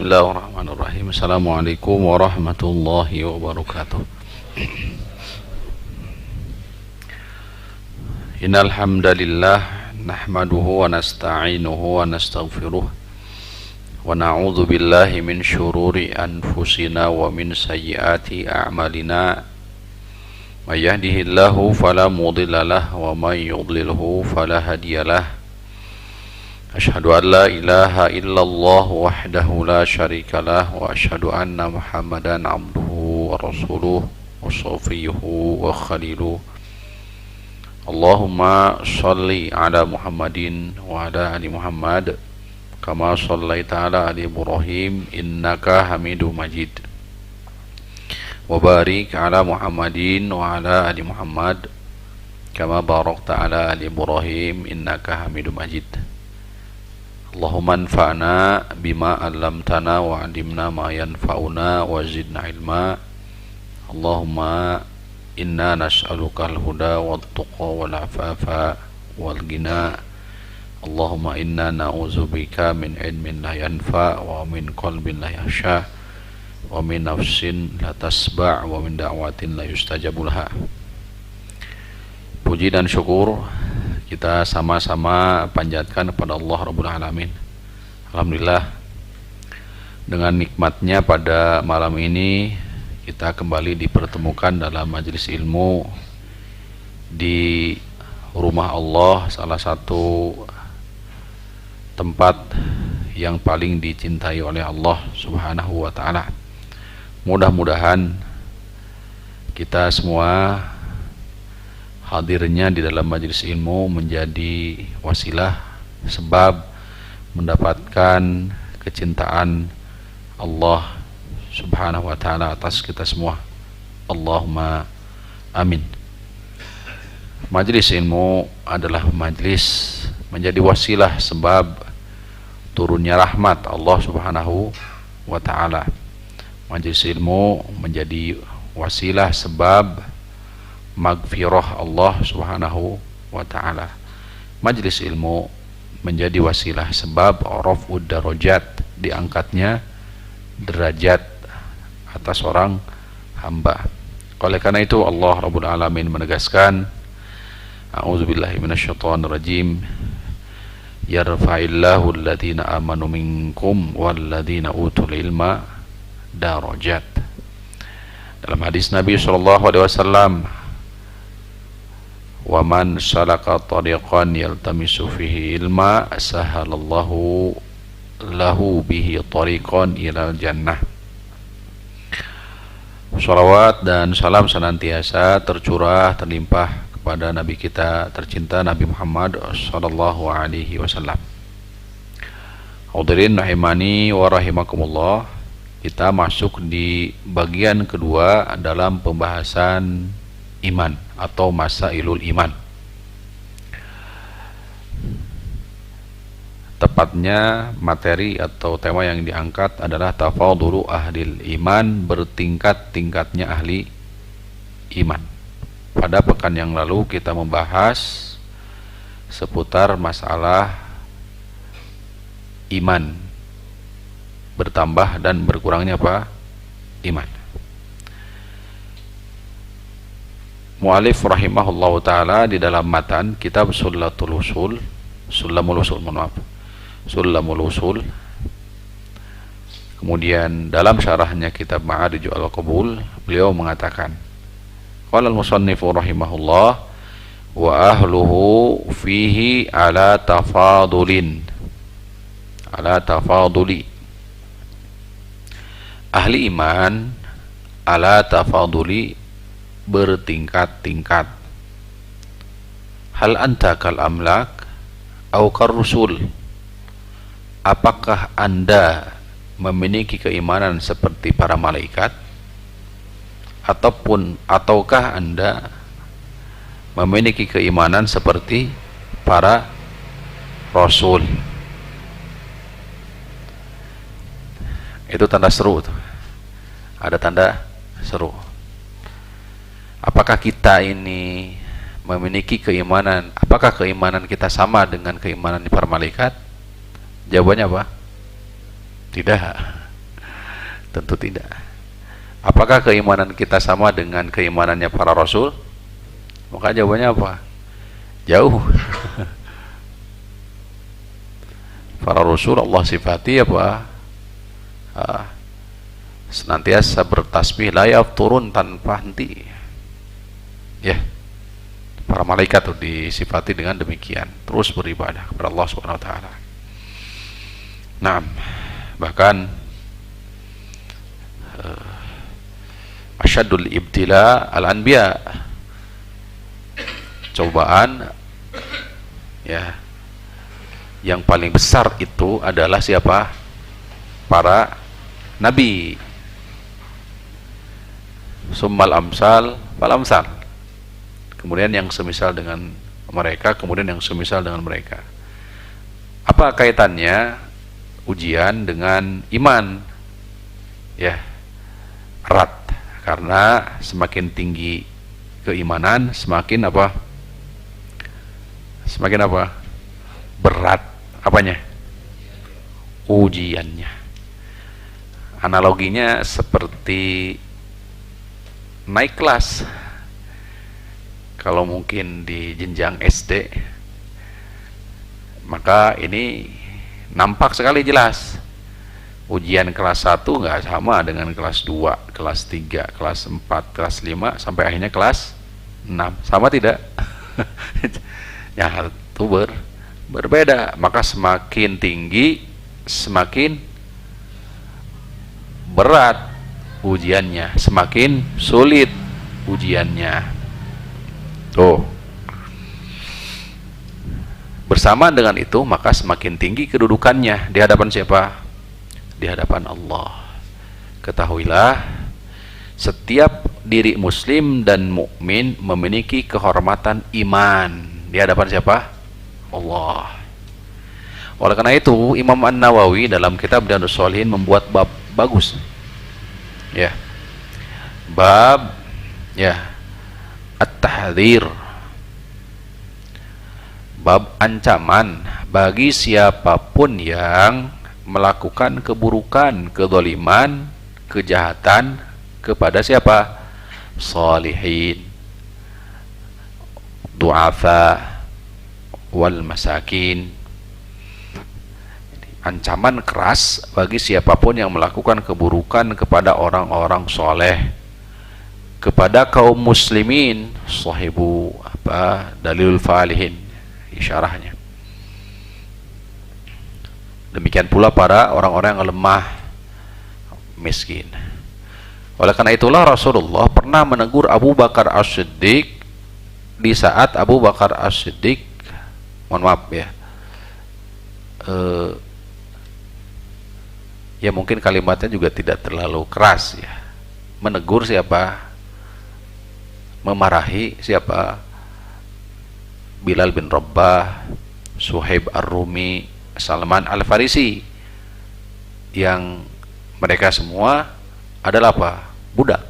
Bismillahirrahmanirrahim. Assalamualaikum warahmatullahi wabarakatuh. Innal hamdalillah nahmaduhu wa nasta'inuhu wa nastaghfiruh wa na'udzu billahi min syururi anfusina wa min sayyiati a'malina. May yahdihillahu fala mudilla lahu wa may yudlilhu fala hadiyalah. Asyhadu an la ilaha illallah wahdahu la syarikalah wa asyhadu anna Muhammadan abduhu wa rasuluh wa shafiyuhu wa khaliluh. Allahumma shalli ala Muhammadin wa ala ali Muhammad kama shallaita ala ali Ibrahim innaka Hamidum Majid. Wa barik ala Muhammadin wa ala ali Muhammad kama barakta ala ali Ibrahim innaka Hamidum Majid. Allahumma anfa'na bima 'allamtana wa 'allimna ma yanfa'una wa zidna ilma. Allahumma inna nas'aluka al-huda wat-tuqa wal-'afafa wal-ghina. Allahumma inna na'udzubika min ilmin la yanfa' wa min qalbin la yakhsha wa min nafsin la tasba' wa min da'watin la yustajabu laha. Puji dan syukur kita sama-sama panjatkan kepada Allah Rabbul Alamin. Alhamdulillah, dengan nikmatnya pada malam ini kita kembali dipertemukan dalam majelis ilmu di rumah Allah, salah satu tempat yang paling dicintai oleh Allah Subhanahu wa ta'ala. Mudah-mudahan kita semua hadirnya di dalam majelis ilmu menjadi wasilah sebab mendapatkan kecintaan Allah Subhanahu wa ta'ala atas kita semua. Allahumma amin. Majelis ilmu adalah majelis menjadi wasilah sebab turunnya rahmat Allah Subhanahu wa ta'ala. Majelis ilmu menjadi wasilah sebab magfirah Allah Subhanahu wa ta'ala. Majelis ilmu menjadi wasilah sebab raf'ud darajat, diangkatnya derajat atas orang hamba. Oleh karena itu Allah Rabbul Alamin menegaskan, a'udzubillahi minasyaitonir rajim, yarfa'illahu alladhina amanu minkum walladhina utul ilma darajat. Dalam hadis Nabi SAW, wa man salaka tariqan yaltamisu fihi ilma sahalallahu lahu bihi tariqan ilal jannah. Shalawat dan salam senantiasa tercurah terlimpah kepada Nabi kita tercinta Nabi Muhammad sallallahu alaihi wasallam. Hadirin rahimani wa rahimakumullah, kita masuk di bagian kedua dalam pembahasan iman atau masailul iman. Tepatnya materi atau tema yang diangkat adalah tafadhulu ahlil iman, bertingkat-tingkatnya ahli iman. Pada pekan yang lalu kita membahas seputar masalah iman bertambah dan berkurangnya apa? Iman. Mu'alif rahimahullahu ta'ala di dalam matan kitab Sulamul Usul, kemudian dalam syarahnya kitab Ma'arijul Al-Qabul, beliau mengatakan, qala al-musannifu rahimahullah wa ahluhu fihi ala tafaduli, ahli iman ala tafaduli, bertingkat-tingkat. Hal anta kal amlak au kar rusul, apakah anda memiliki keimanan seperti para malaikat, ataukah anda memiliki keimanan seperti para rasul? Itu tanda seru tuh. Ada tanda seru. Apakah kita ini memiliki keimanan, apakah keimanan kita sama dengan keimanan para malaikat? Jawabannya apa? Tidak. Tentu tidak. Apakah keimanan kita sama dengan keimanannya para rasul? Maka jawabannya apa? Jauh. Para rasul Allah sifati apa? Senantiasa bertasbih, la yafturun, tanpa henti. Ya. Para malaikat itu disifati dengan demikian, terus beribadah kepada Allah Subhanahu wa taala. Nah, bahkan asyadul ibtila al-anbiya, cobaan ya yang paling besar itu adalah siapa? Para nabi. Summal amsal fal amsal. Kemudian yang semisal dengan mereka, kemudian yang semisal dengan mereka. Apa kaitannya ujian dengan iman? Ya, erat. Karena semakin tinggi keimanan, semakin apa? Semakin apa? Berat apanya? Ujiannya. Analoginya seperti naik kelas. Kalau mungkin di jenjang SD, maka ini nampak sekali jelas. Ujian kelas 1 nggak sama dengan kelas 2, kelas 3, kelas 4, kelas 5, sampai akhirnya kelas 6. Sama tidak? Ya, itu berbeda. Maka semakin tinggi, semakin berat ujiannya, semakin sulit ujiannya. Tuh. Bersamaan dengan itu, maka semakin tinggi kedudukannya di hadapan siapa? Di hadapan Allah. Ketahuilah, setiap diri muslim dan mukmin memiliki kehormatan iman di hadapan siapa? Allah. Oleh karena itu, Imam An-Nawawi dalam kitab Riyadhus Shalihin membuat bab bagus. Ya. Bab ya at-tahdhir. Bab ancaman bagi siapapun yang melakukan keburukan, kezaliman, kejahatan kepada siapa? Salihin, du'afa, wal masakin. Ancaman keras bagi siapapun yang melakukan keburukan kepada orang-orang soleh, kepada kaum muslimin. Sahibu apa? Dalilul falihin, isyarahnya. Demikian pula para orang-orang yang lemah, miskin. Oleh karena itulah Rasulullah pernah menegur Abu Bakar As-Siddiq di saat Abu Bakar As-Siddiq, mohon maaf ya, ya mungkin kalimatnya juga tidak terlalu keras ya. Menegur siapa? Memarahi siapa? Bilal bin Rabah, Suhaib Ar-Rumi, Salman Al-Farisi, yang mereka semua adalah apa? Budak.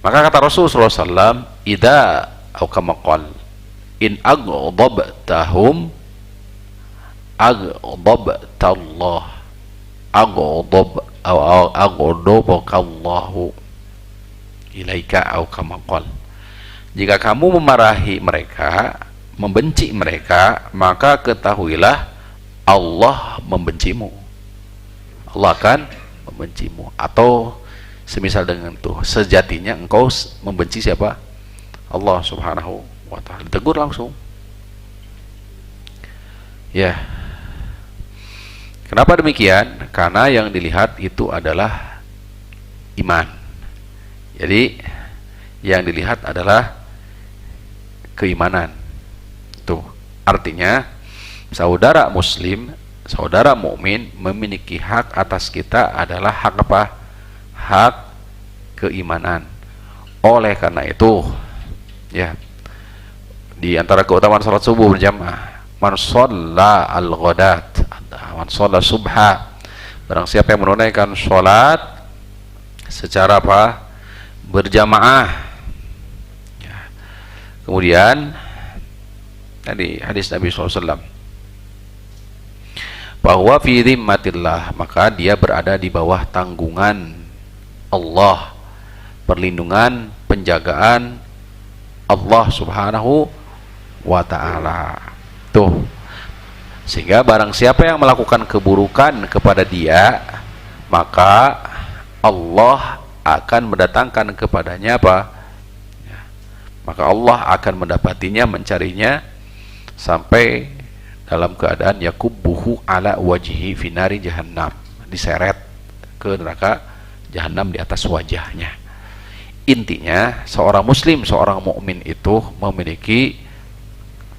Maka kata Rasulullah SAW, "Idza au kama qala in aghdabtahum aghdabtallah aghdabakallahu ilaika au kama qala." Jika kamu memarahi mereka, membenci mereka, maka ketahuilah Allah membencimu. Allah akan membencimu. Atau semisal dengan itu, sejatinya engkau membenci siapa? Allah Subhanahu wa ta'ala. Ditegur langsung. Ya. Kenapa demikian? Karena yang dilihat itu adalah iman. Jadi yang dilihat adalah keimanan. Tuh, artinya saudara muslim, saudara mukmin memiliki hak atas kita adalah hak apa? Hak keimanan. Oleh karena itu, ya, di antara keutamaan salat subuh berjamaah, man shalla al-ghadat, man shalla subha, barang siapa yang menunaikan salat secara apa? Berjamaah. Ya. Kemudian tadi hadis Nabi SAW, bahwa fi dhimmatillah, maka dia berada di bawah tanggungan Allah, perlindungan, penjagaan Allah Subhanahu wa ta'ala. Tuh, sehingga barang siapa yang melakukan keburukan kepada dia, maka Allah akan mendatangkan kepadanya apa? Maka Allah akan mendapatinya, mencarinya sampai dalam keadaan yakubbuhu ala wajhi finari jahannam, diseret ke neraka jahannam di atas wajahnya. Intinya seorang muslim, seorang mukmin itu memiliki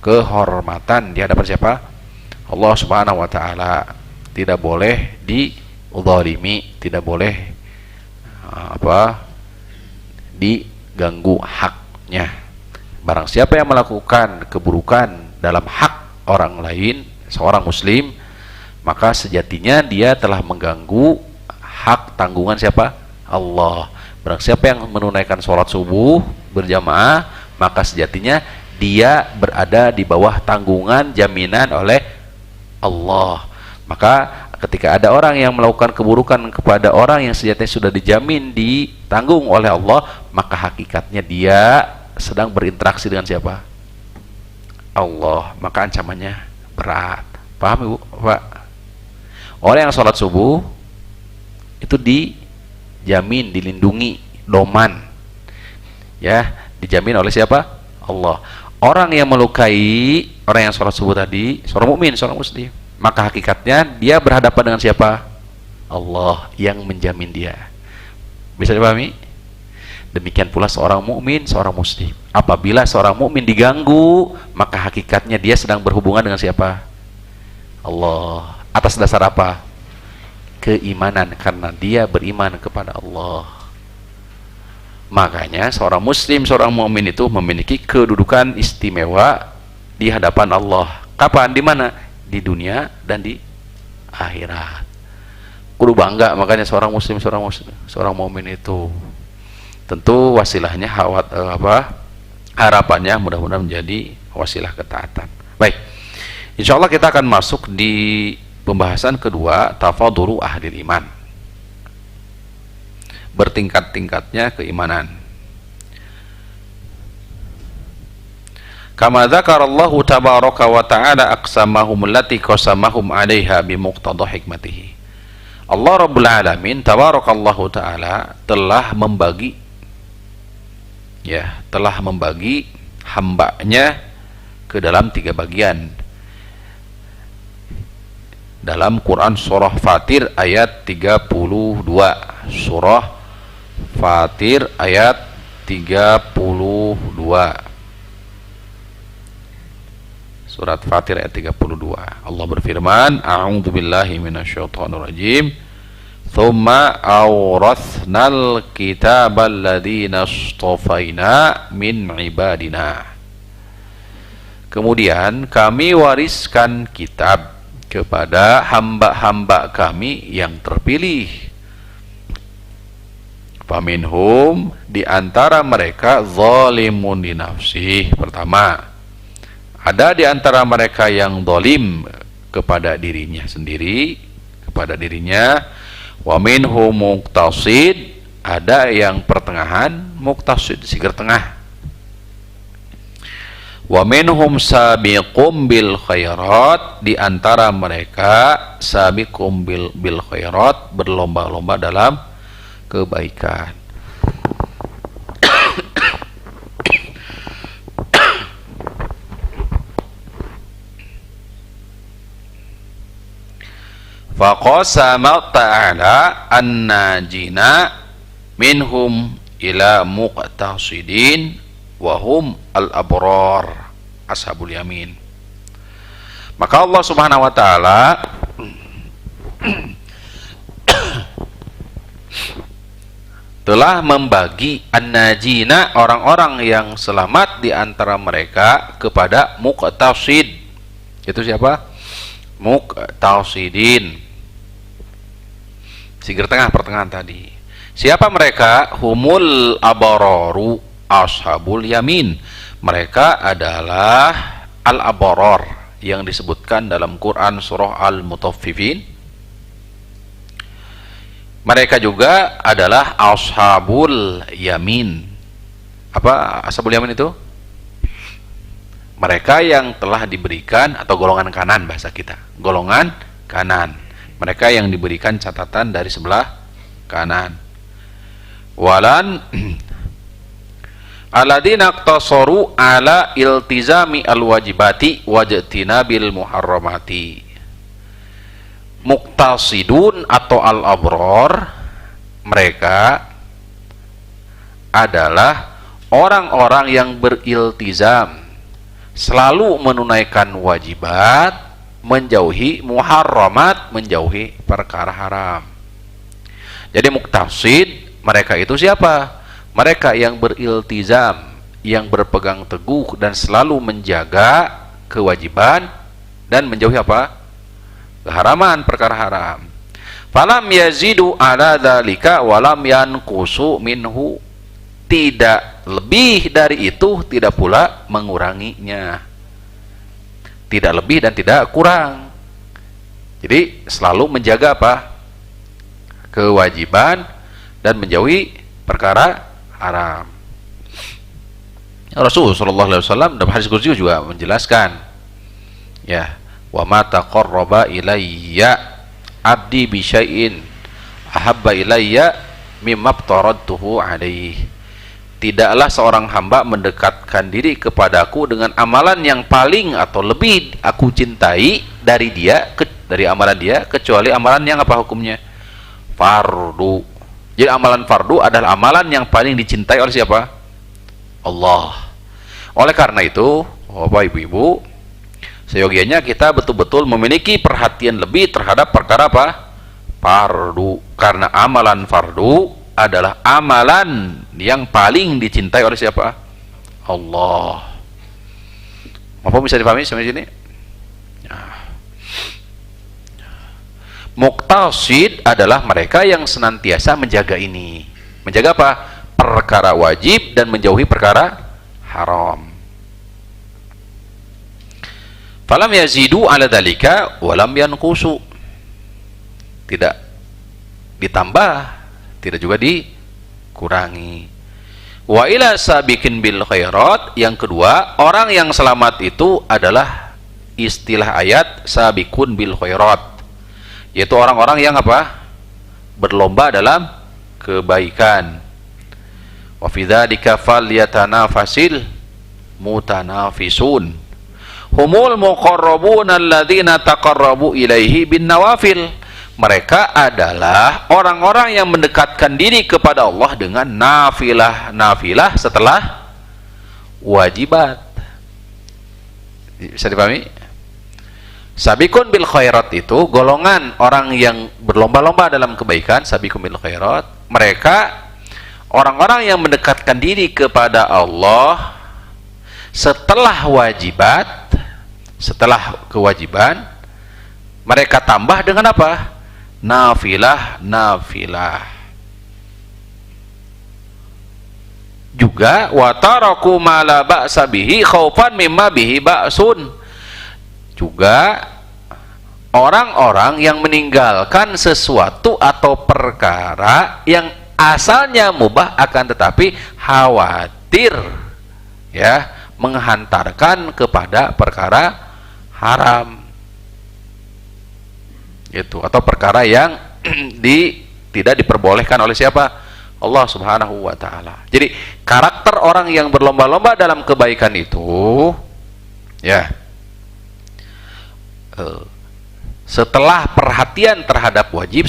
kehormatan di hadapan siapa? Allah Subhanahu wa taala. Tidak boleh dizalimi, tidak boleh diganggu haknya. Barang siapa yang melakukan keburukan dalam hak orang lain, seorang muslim, maka sejatinya dia telah mengganggu hak tanggungan siapa? Allah. Barang siapa yang menunaikan sholat subuh berjamaah, maka sejatinya dia berada di bawah tanggungan jaminan oleh Allah. Maka ketika ada orang yang melakukan keburukan kepada orang yang sejatinya sudah dijamin ditanggung oleh Allah, maka hakikatnya dia sedang berinteraksi dengan siapa? Allah. Maka ancamannya berat. Paham Ibu? Pak? Orang yang sholat subuh itu dijamin, dilindungi, doman, ya, dijamin oleh siapa? Allah. Orang yang melukai orang yang sholat subuh tadi, seorang mukmin, seorang muslim, maka hakikatnya dia berhadapan dengan siapa? Allah yang menjamin dia. Bisa dipahami? Demikian pula seorang mukmin, seorang muslim. Apabila seorang mukmin diganggu, maka hakikatnya dia sedang berhubungan dengan siapa? Allah. Atas dasar apa? Keimanan, karena dia beriman kepada Allah. Makanya seorang muslim, seorang mukmin itu memiliki kedudukan istimewa di hadapan Allah. Kapan? Di mana? Di dunia dan di akhirat. Kudu bangga makanya seorang muslim, seorang mukmin itu. Tentu wasilahnya harapannya mudah-mudahan menjadi wasilah ketaatan. Baik, insya Allah kita akan masuk di pembahasan kedua, tafadhulu ahli iman, bertingkat-tingkatnya keimanan. Kama dzakarallahu tabaraka wa ta'ala aqsamahum allati qasamahum 'alaiha bi muqtada hikmatihi. Allah Rabbul Alamin tabarakallahu ta'ala telah membagi hambanya ke dalam 3 bagian. Dalam Quran surah Fatir ayat 32. Surah Fatir ayat 32. Surat Fatir ayat 32. Allah berfirman, a'udzu billahi minasyaitonir rajim. Thumma awrathnal kitabal ladzina istafaina min ibadina. Kemudian kami wariskan kitab kepada hamba-hamba kami yang terpilih. Faminhum, di antara mereka zalimun li nafsih. Pertama, ada di antara mereka yang zalim kepada dirinya sendiri, kepada dirinya. Wa minhum muqtasid, ada yang pertengahan, muqtasid, sigar tengah. Wa minhum sabiqum bil khairat, di antara mereka sabiqum bil khairat, berlomba-lomba dalam kebaikan. Faqasama ta'ala an-najina minhum ila muqtasidin wa hum al-abrar ashabul yamin. Maka Allah Subhanahu wa ta'ala telah membagi an-najina, orang-orang yang selamat di antara mereka, kepada muqtasid. Itu siapa? Muqtasidin, sigar tengah, pertengahan tadi. Siapa mereka? Humul abararu ashabul yamin. Mereka adalah al-abarar, yang disebutkan dalam Quran surah Al-Mutaffifin. Mereka juga adalah ashabul yamin. Apa ashabul yamin itu? Mereka yang telah diberikan, atau golongan kanan bahasa kita, golongan kanan, mereka yang diberikan catatan dari sebelah kanan. Walan alladzina iqtasaru ala iltizami alwajibati wajtinabil muharramati. Muqtasidun atau al-abror, mereka adalah orang-orang yang beriltizam, selalu menunaikan wajibat, menjauhi muharramat, menjauhi perkara haram. Jadi muqtasid, mereka itu siapa? Mereka yang beriltizam, yang berpegang teguh dan selalu menjaga kewajiban dan menjauhi apa? Keharaman, perkara haram. Falam yazidu ala dzalika walam yanqusu minhu. Tidak lebih dari itu, tidak pula menguranginya. Tidak lebih dan tidak kurang. Jadi selalu menjaga apa? Kewajiban dan menjauhi perkara haram. Rasulullah sallallahu alaihi wasallam dalam hadis qudsi juga menjelaskan, ya, wa ma taqarraba ilayya abdi bi syai'in ahabba ilayya mimma aftaradtuhu alaihi. Tidaklah seorang hamba mendekatkan diri kepadaku dengan amalan yang paling atau lebih aku cintai dari dia, dari amalan dia, kecuali amalan yang apa hukumnya? Fardu. Jadi amalan fardu adalah amalan yang paling dicintai oleh siapa? Allah. Oleh karena itu, Bapak Ibu-ibu, seyogianya kita betul-betul memiliki perhatian lebih terhadap perkara apa? Fardu. Karena amalan fardu adalah amalan yang paling dicintai oleh siapa? Allah. Apa bisa dipahami sampai sini? Muqtasid adalah mereka yang senantiasa menjaga ini. Menjaga apa? Perkara wajib dan menjauhi perkara haram. Falam yazidu ala dalika walam yanqusu. Tidak ditambah, tidak juga dikurangi. Wa ila sabiqin bil khairat, yang kedua, orang yang selamat itu adalah istilah ayat sabiqun bil khairat, yaitu orang-orang yang apa? Berlomba dalam kebaikan. Wa fi dzalika falyatanafasil mutanafisun. Humul muqarrabuna alladzina taqarrabu ilaihi bin nawafil. Mereka adalah orang-orang yang mendekatkan diri kepada Allah dengan nafilah setelah wajibat. Bisa dipahami? Sabiqun bil khairat itu golongan orang yang berlomba-lomba dalam kebaikan. Sabiqun bil khairat, mereka orang-orang yang mendekatkan diri kepada Allah setelah wajibat, setelah kewajiban, mereka tambah dengan apa? Nafilah. Juga wataraku ma la ba'sa bihi khaufan mimma bihi ba'sun. Juga orang-orang yang meninggalkan sesuatu atau perkara yang asalnya mubah, akan tetapi khawatir, ya, menghantarkan kepada perkara haram. Itu, atau perkara yang tidak diperbolehkan oleh siapa? Allah Subhanahu wa taala. Jadi karakter orang yang berlomba-lomba dalam kebaikan itu, ya, setelah perhatian terhadap wajib,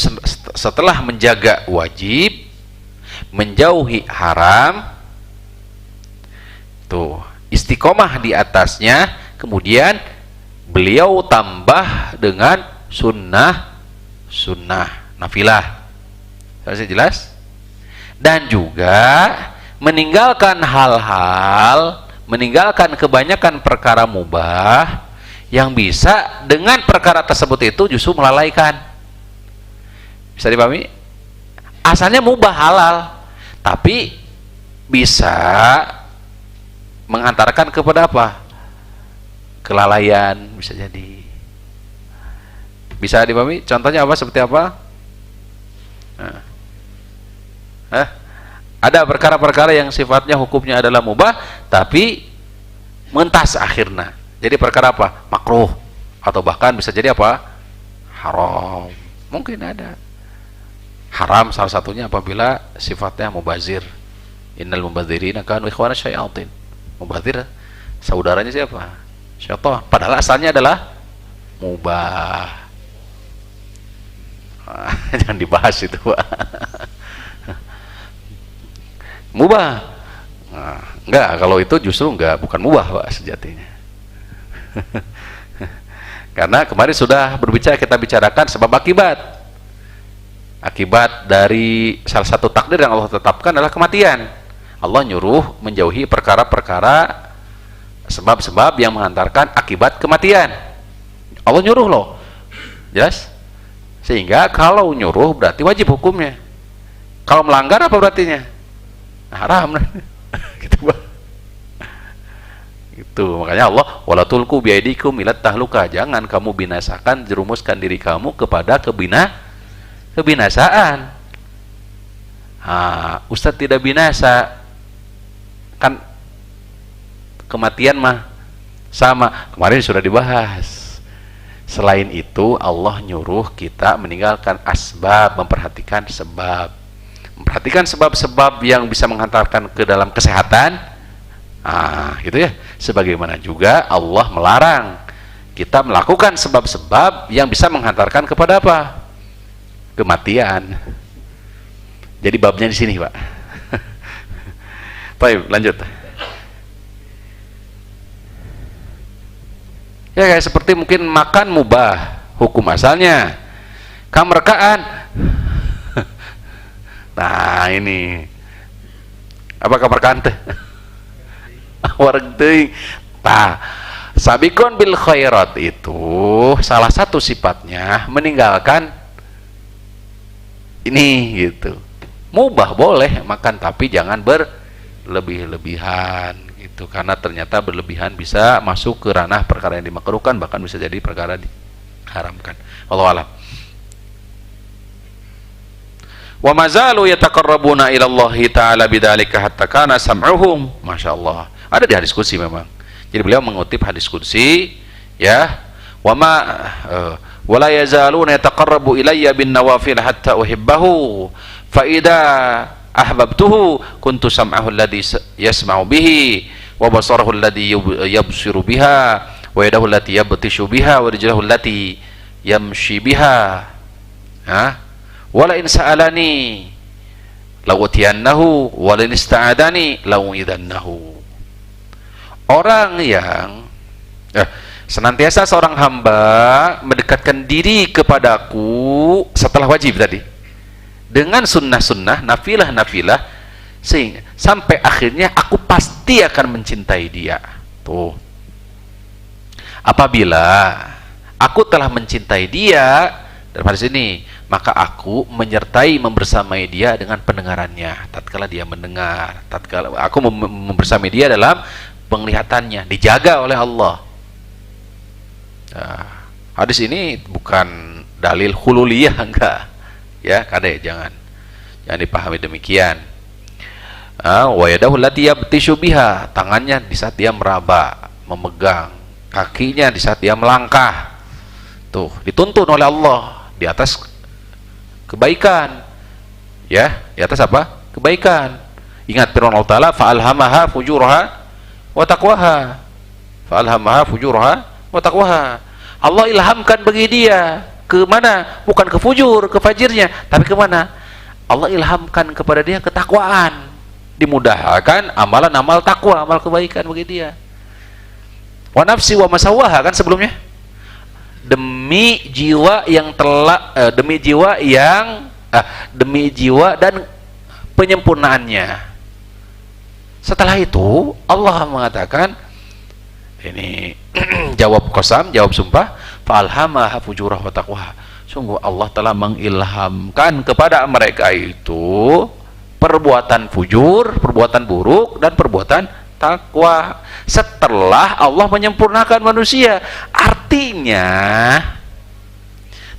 setelah menjaga wajib, menjauhi haram, tuh istiqomah di atasnya, kemudian beliau tambah dengan sunnah nafilah. Saya jelas? Dan juga meninggalkan meninggalkan kebanyakan perkara mubah yang bisa dengan perkara tersebut itu justru melalaikan. Bisa dipahami? Asalnya mubah halal, tapi bisa menghantarkan kepada apa? kelalaian, bisa jadi. Bisa dipahami? Contohnya apa? Seperti apa? Nah. Ada perkara-perkara yang sifatnya hukumnya adalah mubah, tapi mentas akhirnya. Jadi perkara apa? Makruh. Atau bahkan bisa jadi apa? Haram. Mungkin ada. Haram salah satunya apabila sifatnya mubazir. Innal mubazirina kanu ikhwana syayatin. Mubazir saudaranya siapa? Syaitan. Padahal asalnya adalah mubah. Jangan dibahas itu, Pak. Mubah. Nah, enggak, kalau itu justru enggak, bukan mubah, Pak, sejatinya. Karena kemarin sudah berbicara, kita bicarakan sebab akibat. Akibat dari salah satu takdir yang Allah tetapkan adalah kematian. Allah nyuruh menjauhi perkara-perkara sebab-sebab yang mengantarkan akibat kematian. Allah nyuruh loh. Jelas? Sehingga kalau nyuruh berarti wajib hukumnya. Kalau melanggar apa berartinya? Haram. Gitu, Pak. Itu makanya Allah wala tulqu biaidikum ilat tahluka, jangan kamu binasakan, jerumuskan diri kamu kepada kebinasaan. Ustadz tidak binasa, kan kematian mah sama, kemarin sudah dibahas. Selain itu Allah nyuruh kita meninggalkan asbab, memperhatikan sebab, memperhatikan sebab-sebab yang bisa menghantarkan ke dalam kesehatan. Gitu ya. Sebagaimana juga Allah melarang kita melakukan sebab-sebab yang bisa menghantarkan kepada apa? Kematian. Jadi babnya di sini, Pak. Baik, lanjut. Ya, kayak seperti mungkin makan mubah, hukum asalnya. Kamerkaan. Nah, ini. Apa kamerkaan teh? Wareg teuing. Tah, sabikon bil khairat itu salah satu sifatnya meninggalkan ini gitu. Mubah boleh makan, tapi jangan berlebih-lebihan gitu, karena ternyata berlebihan bisa masuk ke ranah perkara yang dimakruhkan, bahkan bisa jadi perkara diharamkan. Wallahu a'lam. Wa mazalu yataqarrabuna ila Allah taala bidzalika hatta kana sam'uhum. Masyaallah. Ada di hadis qudsi memang. Jadi beliau mengutip hadis qudsi, ya. Wa ma wala yazaluna yataqarrabu ilayya bin nawafil hatta uhibbahu fa idza ahbabtuhu kuntu sam'ahu alladhi yasma'u bihi wa basarahu alladhi yabsiru biha wa yadahu allati yabtishu biha wa rijluhu allati yamshi biha. Wala in sa'alani lawatiyannahu wala in ista'adani lawidannahu. Orang yang senantiasa seorang hamba mendekatkan diri kepadaku setelah wajib tadi dengan sunnah-sunnah, nafilah-nafilah, sehingga sampai akhirnya aku pasti akan mencintai dia. Tuh, apabila aku telah mencintai dia dalam hadis ini, maka aku menyertai, membersamai dia dengan pendengarannya tatkala dia mendengar, tatkala aku membersamai dia dalam penglihatannya, dijaga oleh Allah. Hadis ini bukan dalil hululiyah, enggak ya, kade, jangan dipahami demikian. Wa yadahu allati yabtishu biha, tangannya di saat dia meraba, memegang, kakinya di saat dia melangkah. Tuh, dituntun oleh Allah di atas kebaikan, ya, di atas apa? Kebaikan. Ingat firman Allah Ta'ala, fa'alhamaha fujuraha wa taqwaha, fa'alhamaha fujuraha wa taqwaha. Allah ilhamkan bagi dia ke mana? Bukan ke fujur, ke fajirnya, tapi ke mana? Allah ilhamkan kepada dia ketakwaan, dimudahkan amalan-amal takwa, amal kebaikan bagi dia. Wa nafsi wa masawaha, kan sebelumnya, demi jiwa yang telah demi jiwa dan penyempurnaannya. Setelah itu Allah mengatakan ini jawab qasam, jawab sumpah, fa'alhamaha fujurah wa taqwaha. Sungguh Allah telah mengilhamkan kepada mereka itu perbuatan fujur, perbuatan buruk, dan perbuatan takwa. Setelah Allah menyempurnakan manusia, artinya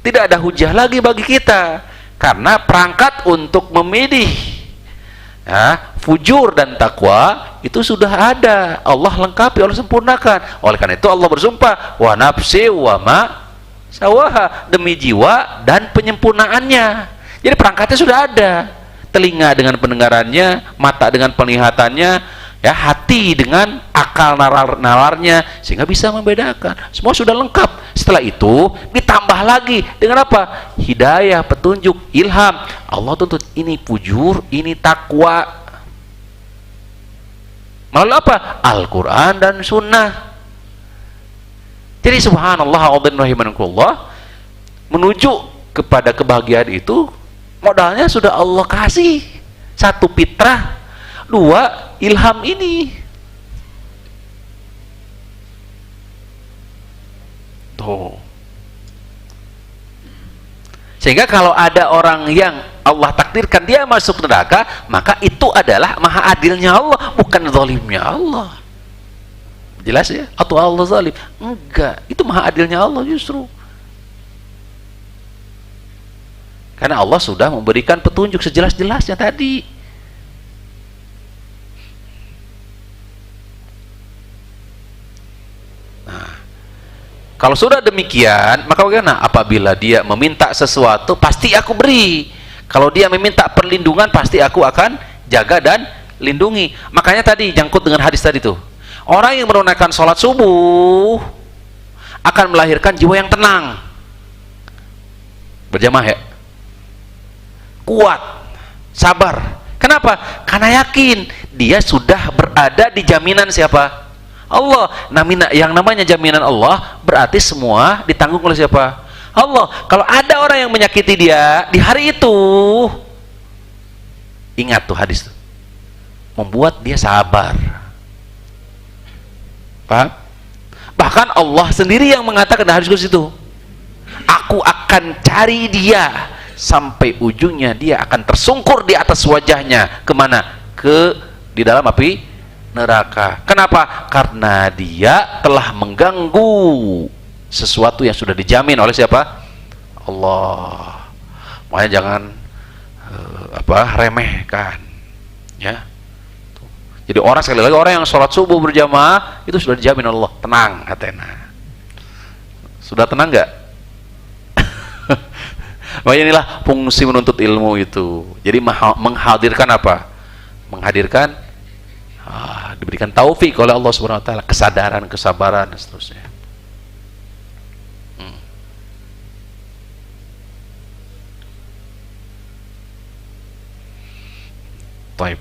tidak ada hujah lagi bagi kita, karena perangkat untuk memilih fujur dan takwa itu sudah ada. Allah lengkapi, Allah sempurnakan. Oleh karena itu Allah bersumpah, wa nafsi wa ma sawaha, demi jiwa dan penyempurnaannya. Jadi perangkatnya sudah ada. Telinga dengan pendengarannya, mata dengan penglihatannya, hati dengan akal nalarnya, sehingga bisa membedakan. Semua sudah lengkap. Setelah itu ditambah lagi dengan apa? Hidayah, petunjuk, ilham. Allah tuntut ini fujur, ini takwa. Melalui apa? Al-Quran dan Sunnah. Jadi subhanallah, menuju kepada kebahagiaan itu modalnya sudah Allah kasih. Satu, fitrah. Dua, ilham ini. Tuh. Sehingga kalau ada orang yang Allah takdirkan dia masuk neraka, maka itu adalah maha adilnya Allah, bukan zalimnya Allah. Jelas ya? Atau Allah zalim? Enggak, itu maha adilnya Allah justru. Karena Allah sudah memberikan petunjuk sejelas-jelasnya tadi. Nah, kalau sudah demikian, maka bagaimana? Apabila dia meminta sesuatu, pasti aku beri. Kalau dia meminta perlindungan, pasti aku akan jaga dan lindungi. Makanya tadi jangkut dengan hadis tadi tuh. Orang yang menunaikan sholat subuh akan melahirkan jiwa yang tenang. Berjamaah ya? Kuat, sabar. Kenapa? Karena yakin dia sudah berada di jaminan siapa? Allah. Yang namanya jaminan Allah berarti semua ditanggung oleh siapa? Allah. Kalau ada orang yang menyakiti dia di hari itu, ingat tuh hadis tuh, membuat dia sabar. Paham? Bahkan Allah sendiri yang mengatakan dalam hadis itu, aku akan cari dia sampai ujungnya dia akan tersungkur di atas wajahnya. Kemana? Di dalam api neraka. Kenapa? Karena dia telah mengganggu sesuatu yang sudah dijamin oleh siapa? Allah. Makanya jangan remehkan, ya. Jadi orang, sekali lagi, orang yang sholat subuh berjamaah itu sudah dijamin Allah, tenang hatena. Sudah tenang nggak? Makanya inilah fungsi menuntut ilmu itu. Jadi menghadirkan apa? Menghadirkan diberikan taufik oleh Allah Subhanahu wa taala, kesadaran, kesabaran dan seterusnya. Baik.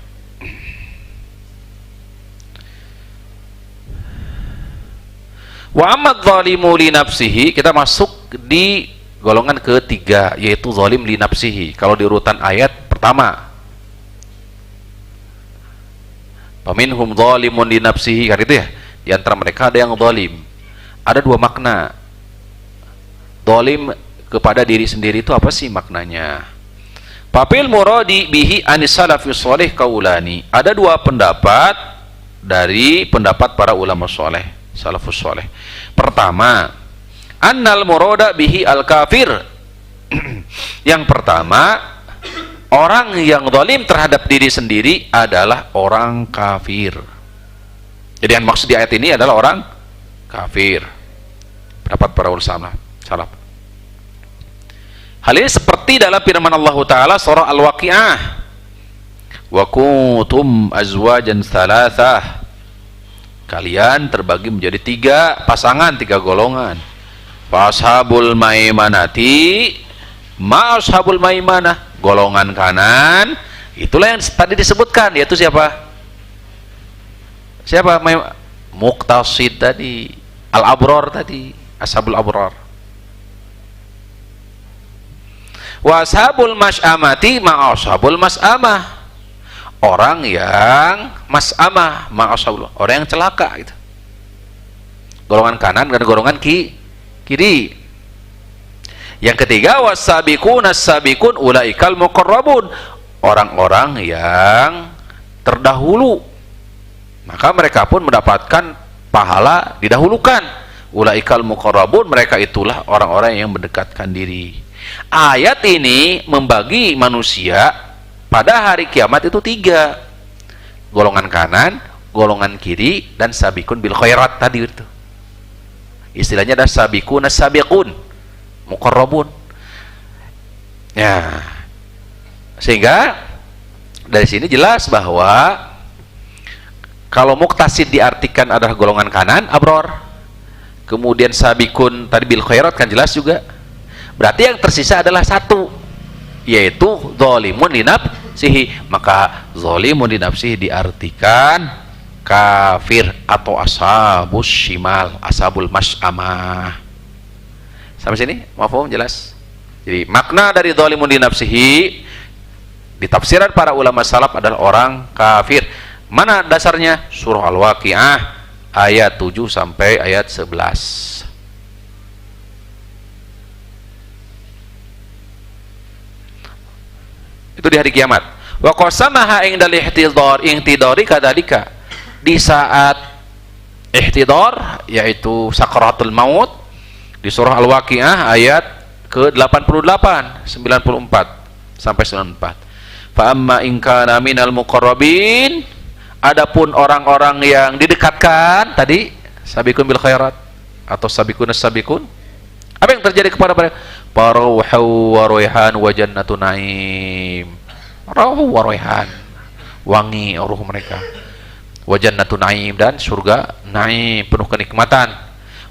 Wa amad zalimu li nafsihi, kita masuk di golongan ketiga, yaitu zalim li nafsihi. Kalau di urutan ayat pertama, faminhum zalimun li nafsihi, kan itu ya. Di antara mereka ada yang zalim. Ada dua makna. Zalim kepada diri sendiri itu apa sih maknanya? Fafil muradi bihi anis salafus shalih qaulani. Ada dua pendapat dari pendapat para ulama saleh, salafus shalih. Pertama, annal murada bihi al kafir. Yang pertama, orang yang zalim terhadap diri sendiri adalah orang kafir. Jadi yang maksud di ayat ini adalah orang kafir. Pendapat para ulama salaf. Hal ini seperti dalam firman Allah Ta'ala surah Al-Waqi'ah, wa kuntum azwajan thalathah, kalian terbagi menjadi tiga pasangan, tiga golongan. Fa ashabul maimanati ma ashabul maimanah, golongan kanan itulah yang tadi disebutkan, yaitu siapa? Muqtasid tadi, al-abrar tadi, ashabul abrar. Wa ashabul mas'amati ma ashabul mas'amah, orang yang mas'amah, ma ashabul, orang yang celaka gitu. Golongan kanan dan golongan kiri. Yang ketiga, wasabiquna sabiqun ulaikal muqarrabun, orang-orang yang terdahulu maka mereka pun mendapatkan pahala didahulukan. Ulaikal muqarrabun, mereka itulah orang-orang yang mendekatkan diri. Ayat ini membagi manusia pada hari kiamat itu 3. Golongan kanan, golongan kiri, dan sabikun bil khairat tadi itu. Istilahnya ada sabikun as-sabiqun, muqarrabun. Ya. Sehingga dari sini jelas bahwa kalau muktasid diartikan adalah golongan kanan, abror. Kemudian sabikun tadi bil khairat kan jelas juga. Berarti yang tersisa adalah 1, yaitu zalimun li nafsihi. Maka zalimun li nafsihi diartikan kafir atau ashabus shimal, ashabul mas'amah. Sampai sini mafhum jelas? Jadi makna dari zalimun li nafsihi di tafsiran para ulama salaf adalah orang kafir. Mana dasarnya? Surah Al-Waqiah ayat 7 sampai ayat 11. Itu di hari kiamat. Wa qasamaha indal ihtidari kadzalika. Di saat ihtidar, yaitu sakaratul maut, di surah Al-Waqiah ayat ke-88, 94 sampai 94. Fa amma in kana minal muqarrabin, adapun orang-orang yang didekatkan tadi, sabikun bil khairat atau sabikun as-sabikun, apa yang terjadi kepada mereka? Faruhu wa raihan wa jannatun naim. Rauhu wa raihan, wangi ruh mereka. Wa jannatun naim, dan surga naim penuh kenikmatan.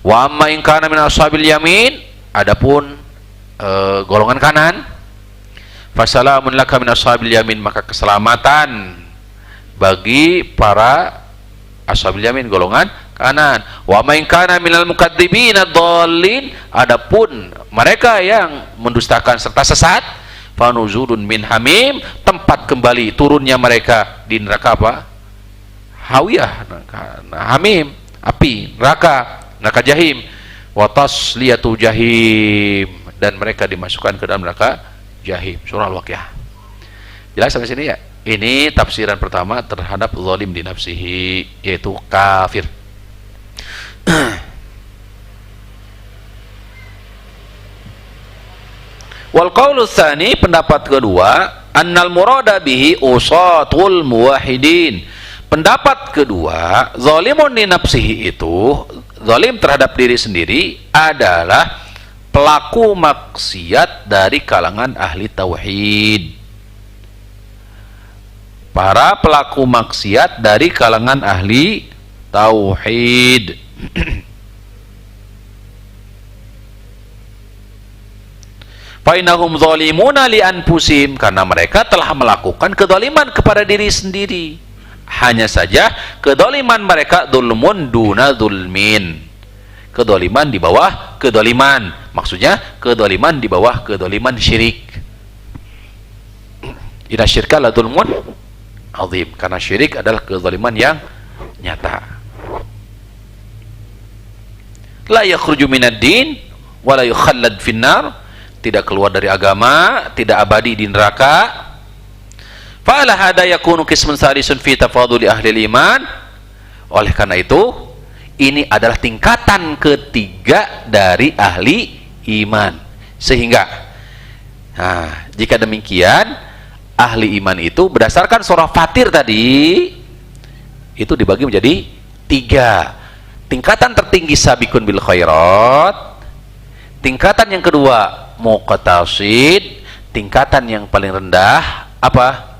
Wa amma in kana min ashabil yamin, adapun golongan kanan, fasalamun laka min ashabil yamin, maka keselamatan bagi para ashabil yamin, golongan kanan. Wa amma in kana minal mukadzibin ad-dhallin, adapun mereka yang mendustakan serta sesat, fanuzulun min hamim, tempat kembali turunnya mereka di neraka apa? Hawiyah, hamim, api, neraka jahim. Wa tasliyatu jahim, dan mereka dimasukkan ke dalam neraka jahim. Surah Al-Waqiah. Jelas sampai sini ya? Ini tafsiran pertama terhadap zalim di nafsihi, yaitu kafir. Wal qaulu tsani, pendapat kedua, annal murada bihi usatul muwahhidin. Pendapat kedua, zalimun li nafsihi itu, zalim terhadap diri sendiri, adalah pelaku maksiat dari kalangan ahli tauhid. Para pelaku maksiat dari kalangan ahli tauhid. Fainahum zalimuna li anfusim, karena mereka telah melakukan kezaliman kepada diri sendiri. Hanya saja kezaliman mereka dzulmun duna dzulmin. Kezaliman di bawah kezaliman. Maksudnya kezaliman di bawah kezaliman syirik. Inna syirka la dzulmun azim, karena syirik adalah kezaliman yang nyata. La yakhruju minad din wa la yukhallad finnar, tidak keluar dari agama, tidak abadi di neraka. Fa'ala hada yakunu qismun salisun fi tafadhuli ahli iman. Oleh karena itu, ini adalah tingkatan ketiga dari ahli iman. Sehingga jika demikian, ahli iman itu berdasarkan surah Fatir tadi, itu dibagi menjadi 3. Tingkatan tertinggi sabikun bil khairat, tingkatan yang kedua muqtasid, tingkatan yang paling rendah apa?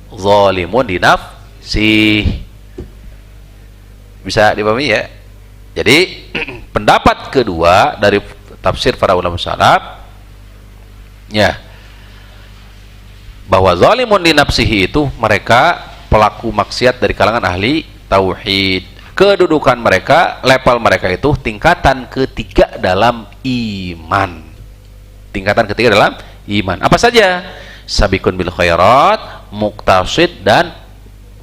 Zalimun li nafsi. Bisa dipahami ya? Jadi pendapat kedua dari tafsir para ulama salaf ya, bahwa zalimun li nafsihi itu mereka pelaku maksiat dari kalangan ahli tauhid. Kedudukan mereka, level mereka itu tingkatan ketiga dalam iman. Tingkatan ketiga dalam iman. Apa saja? Sabikun bil khairat, muqtasid, dan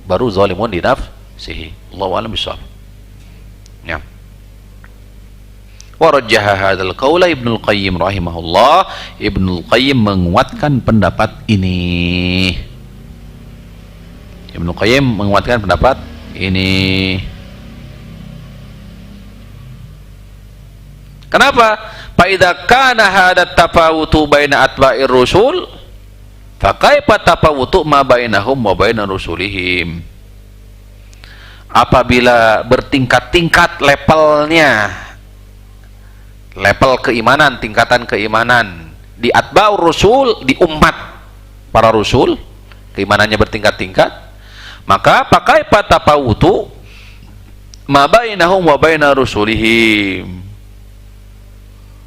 baru zalimun li nafsihi. Allahu a'lam bishawab. Ya. Wa rajjaha hadzal qaula Ibnu Qayyim rahimahullah. Ibnu Qayyim menguatkan pendapat ini. Ibnu Qayyim menguatkan pendapat Ini kenapa? Fa idza kana hadat tafawutu baina atba'ir rusul fa kaifa tafawutu ma bainahum wa baina rusulihim. Apabila bertingkat-tingkat levelnya, level keimanan, tingkatan keimanan di atba'ur rusul, di umat para rasul, keimanannya bertingkat-tingkat, maka pakai patapawutu ma bainahum wa baina rusulihim.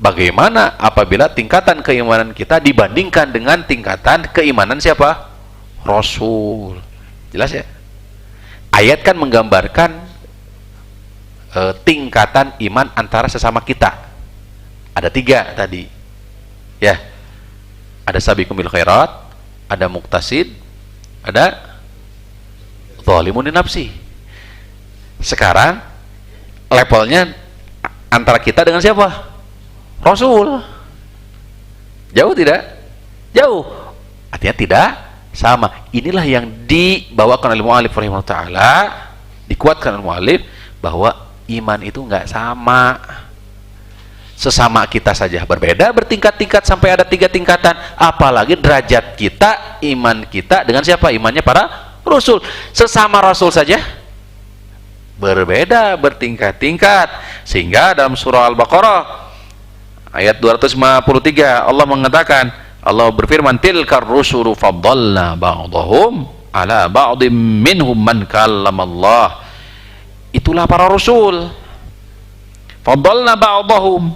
Bagaimana apabila tingkatan keimanan kita dibandingkan dengan tingkatan keimanan siapa? Rasul. Jelas ya? Ayat kan menggambarkan tingkatan iman antara sesama kita. Ada 3 tadi. Ya. Ada sabiqum bil khairat, ada muqtasid, ada zalimun li nafsi. Sekarang levelnya antara kita dengan siapa? Rasul. Jauh tidak? Jauh. Artinya tidak sama. Inilah yang dibawakan oleh mu'alif rahimahullah ta'ala, dikuatkan oleh mu'alif, bahwa iman itu enggak sama. Sesama kita saja berbeda, bertingkat-tingkat sampai ada 3 tingkatan, apalagi derajat kita, iman kita dengan siapa? Imannya para rasul. Sesama rasul saja berbeda, bertingkat-tingkat. Sehingga dalam surah Al-Baqarah ayat 253 Allah mengatakan, Allah berfirman, tilkar rusulu faddalna ba'dahum ala ba'dim minhum man kallamallah. Itulah para rasul. Faddalna ba'dahum,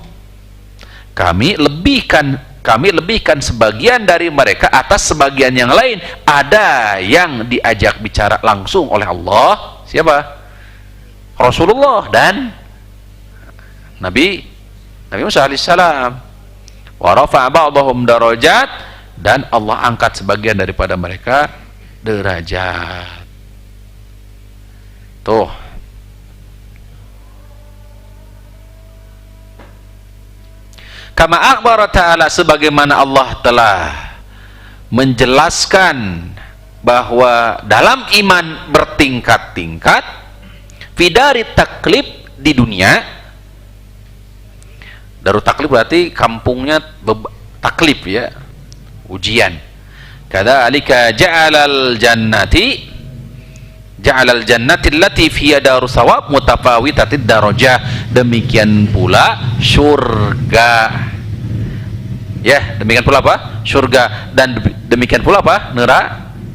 kami lebihkan sebagian dari mereka atas sebagian yang lain. Ada yang diajak bicara langsung oleh Allah, siapa? Rasulullah dan Nabi Musa alaihissalam. Wa rafa'a ba'dahum darajat, dan Allah angkat sebagian daripada mereka derajat. Tuh. Kama akhbara ta'ala, sebagaimana Allah telah menjelaskan bahwa dalam iman bertingkat-tingkat, fidari taklib, di dunia. Darut taklib berarti kampungnya taklib ya, ujian. Kadzalika ja'alal jannati allati fiha darus sawab mutafawwitatid darajah. Demikian pula surga. Ya, demikian pula apa? Surga. Dan demikian pula apa?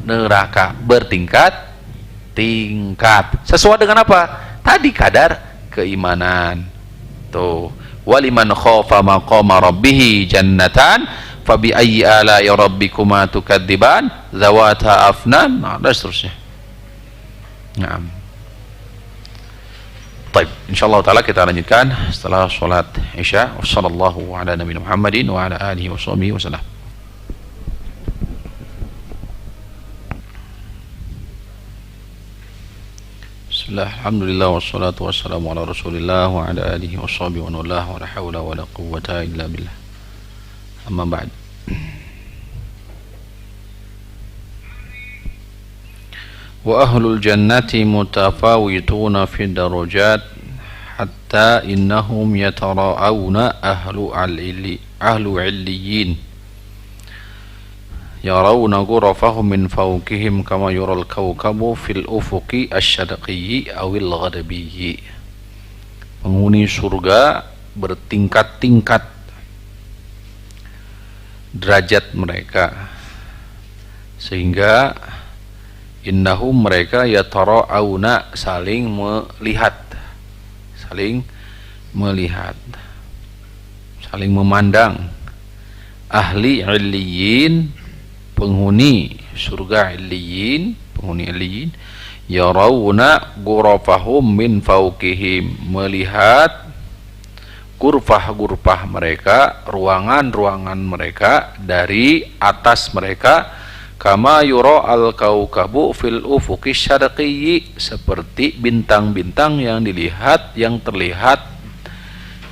Neraka bertingkat-tingkat. Sesuai dengan apa? Tadi kadar keimanan. Tuh. Waliman khafa maqama rabbih jannatan fabi ayyi ala'i rabbikuma tukadziban zawata afnan. Nah, dan seterusnya. Nah. Baik, insyaallah taala kita lanjutkan setelah salat Isya. Wassallallahu ala nabiyina Muhammadin wa ala alihi washabihi wasallam. Bismillah, alhamdulillah, wassalatu wassalamu ala rasulillah wa ala alihi washabihi wa nullah wa la hawla wa la quwwata illa billah. Amma ba'd. Wa ahlul jannati mutafawituna fi darajat hatta innahum yatara'awna ahlu illiyin yarawna ghurafahum min fawqihim kama yural kawkabu fil ufuqi asyarqiyyi awil ghadabiyyi. Penghuni surga bertingkat-tingkat derajat mereka, sehingga innahum, mereka, yatara'auna, saling melihat, saling memandang, ahli illiyin, penghuni surga illiyin, penghuni illiyin, yarawna ghurafahum min fawqihim, melihat gurfah-gurfah mereka, ruangan-ruangan mereka dari atas mereka, kama yura al-kaukabu fil ufuqi syarqiyyi, seperti bintang-bintang yang terlihat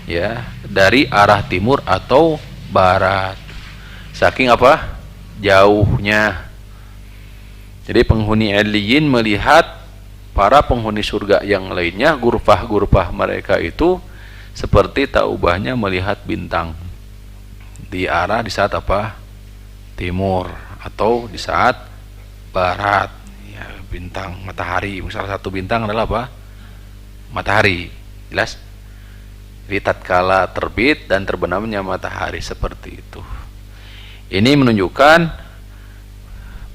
ya dari arah timur atau barat. Saking apa? Jauhnya. Jadi penghuni illiyin melihat para penghuni surga yang lainnya, gurfah-gurfah mereka itu seperti taubahnya melihat bintang di saat apa? Timur, atau di saat barat. Ya, bintang matahari, salah satu bintang adalah apa? Matahari. Jelas? Jadi tatkala terbit dan terbenamnya matahari seperti itu. Ini menunjukkan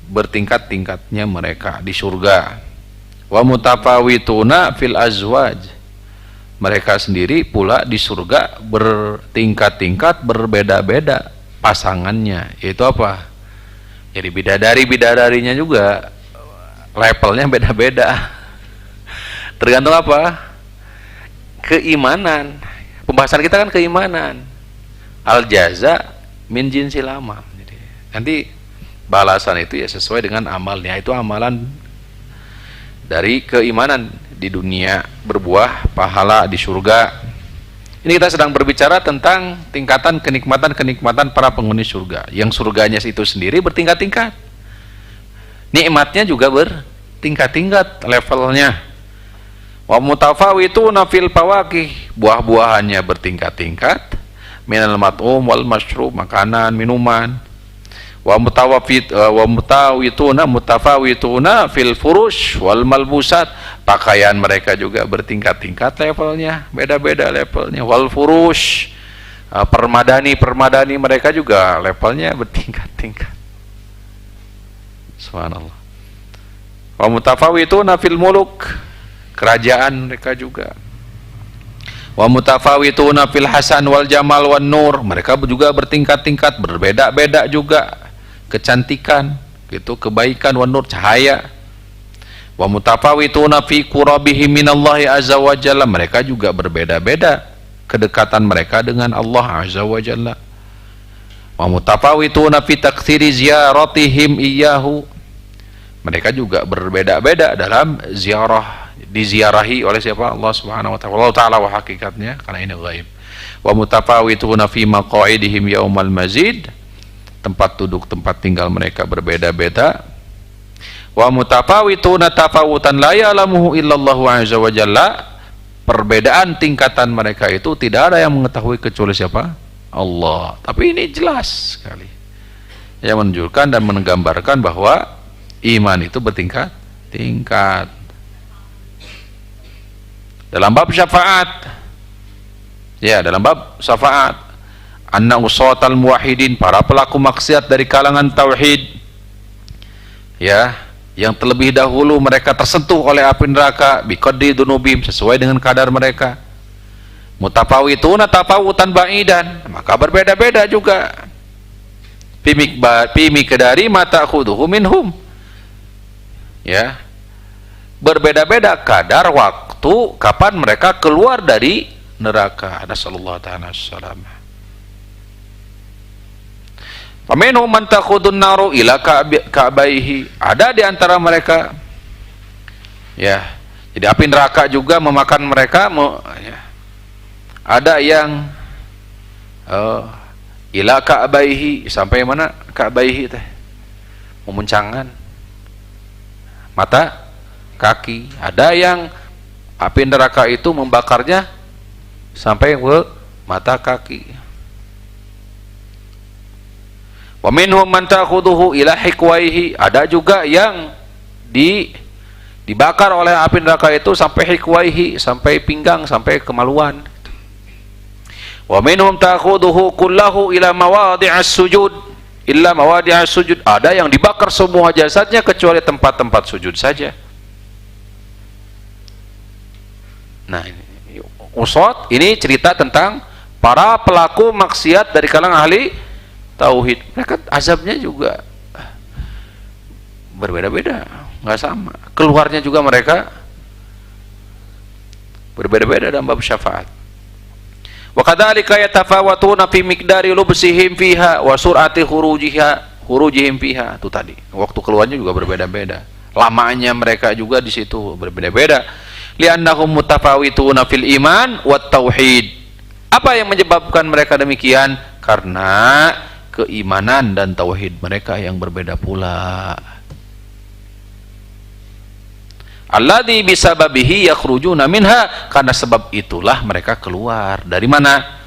bertingkat-tingkatnya mereka di surga. Wa mutafawituna fil azwaj. Mereka sendiri pula di surga bertingkat-tingkat, berbeda-beda pasangannya. Yaitu apa? Jadi bidadari-bidadarinya juga levelnya beda-beda. Tergantung apa? Keimanan. Pembahasan kita kan keimanan. Al jaza min jinsil amal. Jadi, nanti balasan itu ya sesuai dengan amalnya. Itu amalan dari keimanan di dunia, berbuah pahala di surga. Ini kita sedang berbicara tentang tingkatan kenikmatan para penghuni surga. Yang surganya itu sendiri bertingkat-tingkat. Nikmatnya juga bertingkat-tingkat levelnya. Wa mutafawituna fil fawakih, buah-buahannya bertingkat-tingkat, minal mat'um wal mashrub, makanan, minuman. Wa mutafawituna fil furush wal malbusat, pakaian mereka juga bertingkat-tingkat levelnya, beda-beda levelnya. Wal furush, permadani mereka juga levelnya bertingkat-tingkat. Subhanallah. Wa mutafawituna fil muluk, kerajaan mereka juga. Wa mutafawituna fil hasan wal jamal wan nur, mereka juga bertingkat-tingkat, berbeda-beda juga kecantikan, gitu, kebaikan, wan nur, cahaya. Wa mutafawituna fi qurabihim minallahi azza wa jalla, mereka juga berbeda-beda kedekatan mereka dengan Allah azza wa jalla. Wa mutafawituna fi taktsiri ziyaratihim iyyahu, mereka juga berbeda-beda dalam ziarah, diziarahi oleh siapa? Allah Subhanahu wa taala. Allah taala wa hakikatnya, karena ini ghaib. Wa mutafawituna fi maq'idihim yaumal mazid, tempat duduk, tempat tinggal mereka berbeda-beda. Wa mutafawituna tafawutan la ya'lamuhu illallahu azza wa jalla, perbedaan tingkatan mereka itu tidak ada yang mengetahui kecuali siapa? Allah. Tapi ini jelas sekali yang menunjukkan dan menggambarkan bahwa iman itu bertingkat-tingkat. Dalam bab syafaat, ya, dalam bab syafaat, anna usatal muwahhidin, para pelaku maksiat dari kalangan tauhid, ya, yang terlebih dahulu mereka tersentuh oleh api neraka biqadri dunubim, sesuai dengan kadar mereka. Mutafawituna tafawutan ba'idan, maka berbeda-beda juga. Fi miqdari ma ta'khudhuhu minhum, ya, berbeda-beda kadar waktu kapan mereka keluar dari neraka. Nasallallahu ta'ala as-salam. Faminhum man takhudun naru ila ka'baihi, ada di antara mereka, ya, jadi api neraka juga memakan mereka, ya. Ada yang ila ka'baihi, sampai mana ka'baihi teh? Memuncangkan mata kaki. Ada yang api neraka itu membakarnya sampai ke mata kaki. Wa minhum man ta'khudhuhu ila hikwaihi, ada juga yang dibakar oleh api neraka itu sampai hikwaihi, sampai pinggang, sampai kemaluan. Wa minhum ta'khudhuhu kullahu ila mawadi'as sujud illa mawadi'as sujud, ada yang dibakar semua jasadnya kecuali tempat-tempat sujud saja. Nah, ini usot, ini cerita tentang para pelaku maksiat dari kalangan ahli tauhid. Mereka azabnya juga berbeda-beda, nggak sama. Keluarnya juga mereka berbeda-beda dalam bab syafaat. Wa kadzalika yatafawatuna fi miqdari lubsihim fiha wa sur'ati khurujihim fiha. Itu tadi. Waktu keluarnya juga berbeda-beda. Lamanya mereka juga di situ berbeda-beda. Li'annahum mutafawituna fil iman wat tauhid. Apa yang menyebabkan mereka demikian? Karena keimanan dan tauhid mereka yang berbeda pula. Alladzi bisababihi yakhrujuna minha, karena sebab itulah mereka keluar dari mana?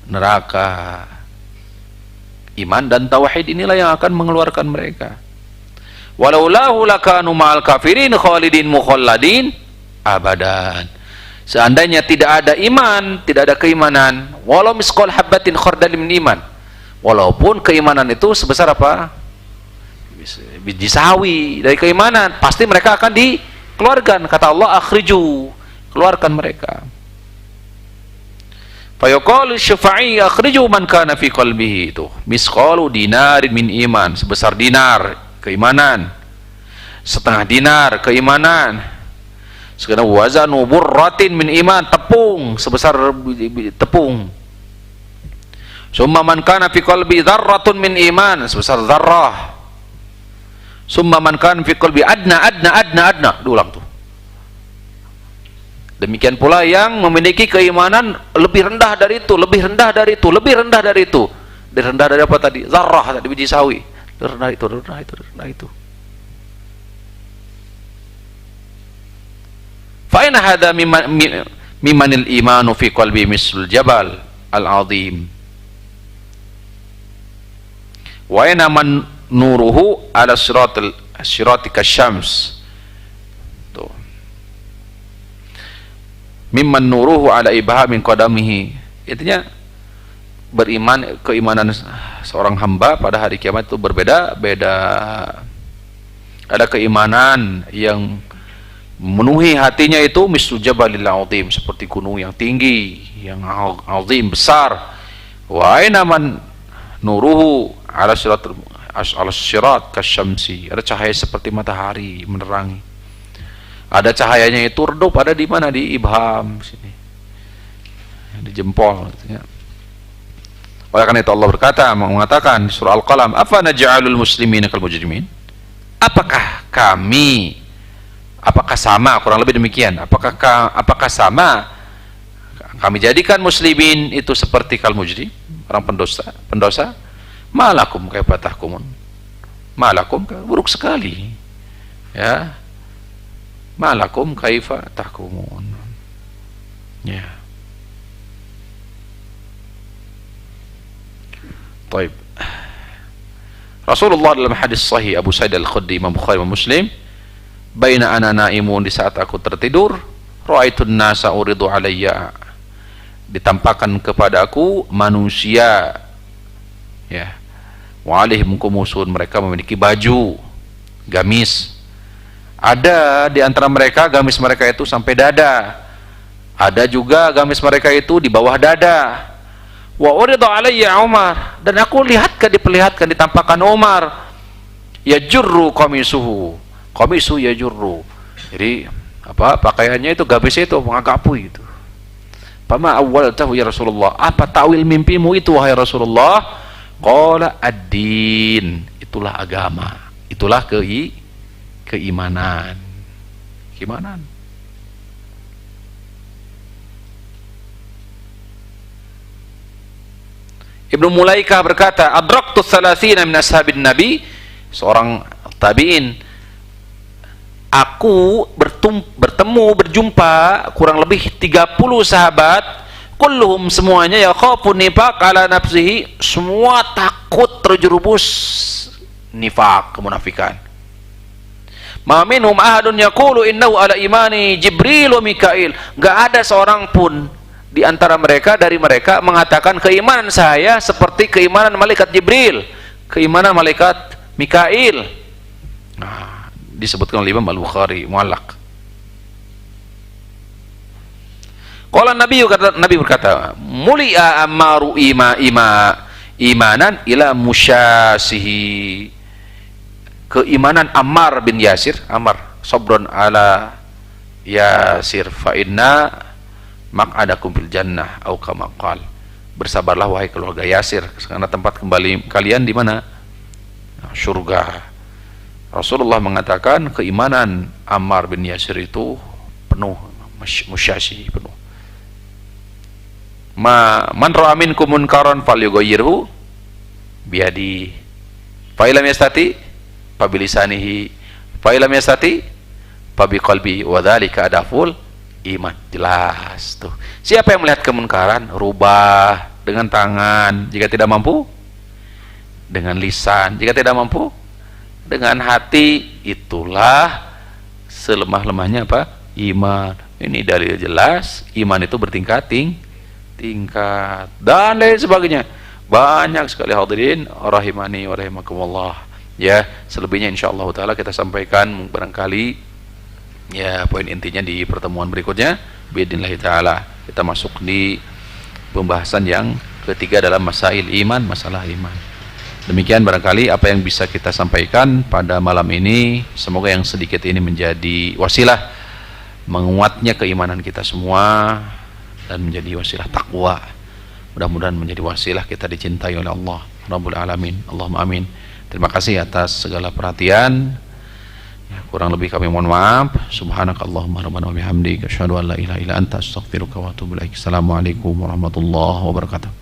Neraka. Iman dan tauhid inilah yang akan mengeluarkan mereka. Walaulahu lakanu ma'al kafirin khalidin mukhalladin abadan. Seandainya tidak ada iman, tidak ada keimanan, walau misqal habatin khardal min iman, walaupun keimanan itu sebesar apa? Biji sawi dari keimanan, pasti mereka akan dikeluarkan. Kata Allah, akhriju, keluarkan mereka. Fayaqalu syufa'i akhriju man kana fi qalbihi, itu misqalu dinarin min iman, sebesar dinar keimanan, setengah dinar keimanan, sekarang wazanu burratin min iman, tepung sebesar tepung. Summa man kana fi qalbi dzarratun min iman, sebesar dzarrah. Summa man kana fi qalbi adna, diulang tuh. Demikian pula yang memiliki keimanan lebih rendah dari itu, lebih rendah dari itu, lebih rendah dari itu. Lebih rendah dari apa tadi? Zarrah, tadi biji sawi. Rendah itu, rendah itu, rendah itu. Fa in hadza mimanil imanu fi qalbi misl jabal al-azim. Wa ina man nuruhu ala sirati kasyams. Mimman nuruhu ala ibhamin qadamihi. Intinya beriman, keimanan seorang hamba pada hari kiamat itu berbeda-beda. Ada keimanan yang memenuhi hatinya itu mislu jabalil azim, seperti gunung yang tinggi, yang azim, besar. Wa aina man nuruhu ala sirat kasyamsi. Ada cahaya seperti matahari menerangi. Ada cahayanya itu redup, ada di mana? Di ibham sini, di jempol. Ya. Oleh karena itu Allah berkata, mengatakan di surah Al-Qalam, afa naj'alul muslimina kal mujrimin? Apakah sama, kurang lebih demikian, apakah sama kami jadikan muslimin itu seperti kal mujrim, orang pendosa? Malakum kaifa tahkumun? Malakum, buruk sekali. Ya. Malakum kaifa tahkumun. Ya. Baik. Rasulullah dalam hadis sahih Abu Sa'id Al-Khudri, Imam Bukhari dan Muslim, baina ana naimun, di saat aku tertidur, ra'aitun nasa uridu alayya, ditampakkan kepada aku manusia, ya, wa alaihim qumusun, mereka memiliki baju gamis. Ada di antara mereka gamis mereka itu sampai dada. Ada juga gamis mereka itu di bawah dada. Wa urida alayya Umar, dan aku diperlihatkan, ditampakkan Umar. Yajurru qamisuhu. Qamisu yajurru. Jadi apa? Pakaiannya itu gamis itu mengagapui itu. Fama awwaltahu ya Rasulullah? Apa tawil mimpimu itu wahai Rasulullah? Qala ad-din. Itulah agama. Itulah keimanan. Ibnu Mulaikah berkata, adraktu thalathina min ashabin nabi, seorang tabi'in, aku berjumpa kurang lebih 30 sahabat, kulluhum, semuanya, ya khafun nifaq ala nafsihi, semua takut terjerumus nifaq, kemunafikan. Ma minhum ahadun yaqulu innahu ala imani Jibril wa Mikail. Enggak ada seorang pun di antara mereka, dari mereka, mengatakan keimanan saya seperti keimanan malaikat Jibril, keimanan malaikat Mikail. Nah, disebutkan oleh Imam Al-Bukhari muallaq. Qala Nabi berkata, mulia amaru imanan ila musyasihi. Keimanan Ammar bin Yasir, Ammar sabron ala Yasir, fa inna maq'adakum fil jannah au kama qal. Bersabarlah wahai keluarga Yasir, karena tempat kembali kalian di mana? Surga. Rasulullah mengatakan keimanan Ammar bin Yasir itu penuh, musyasi, penuh. Man ra'a minkum munkaran falyughayyirhu biyadi, fa illam yastati fabilisanihi, fa illam yastati fa biqalbi wa dzalika adaful iman. Jelas tuh. Siapa yang melihat kemunkaran, rubah dengan tangan, jika tidak mampu dengan lisan, jika tidak mampu dengan hati. Itulah selemah-lemahnya apa? Iman. Ini dalil jelas, iman itu tingkat dan lain sebagainya. Banyak sekali hadirin rahimani wa rahimakumullah. Ya, selebihnya insyaallah taala kita sampaikan barangkali ya poin intinya di pertemuan berikutnya biidznillah taala. Kita masuk di pembahasan yang ketiga dalam masail iman, masalah iman. Demikian barangkali apa yang bisa kita sampaikan pada malam ini. Semoga yang sedikit ini menjadi wasilah menguatnya keimanan kita semua dan menjadi wasilah takwa. Mudah-mudahan menjadi wasilah kita dicintai oleh Allah Rabbul Alamin. Allahumma amin. Terima kasih atas segala perhatian. Ya, kurang lebih kami mohon maaf. Subhanakallahumma rabbana wa bihamdika asyhadu an la ilaha illa anta astaghfiruka wa atubu ilaik. Assalamualaikum warahmatullahi wabarakatuh.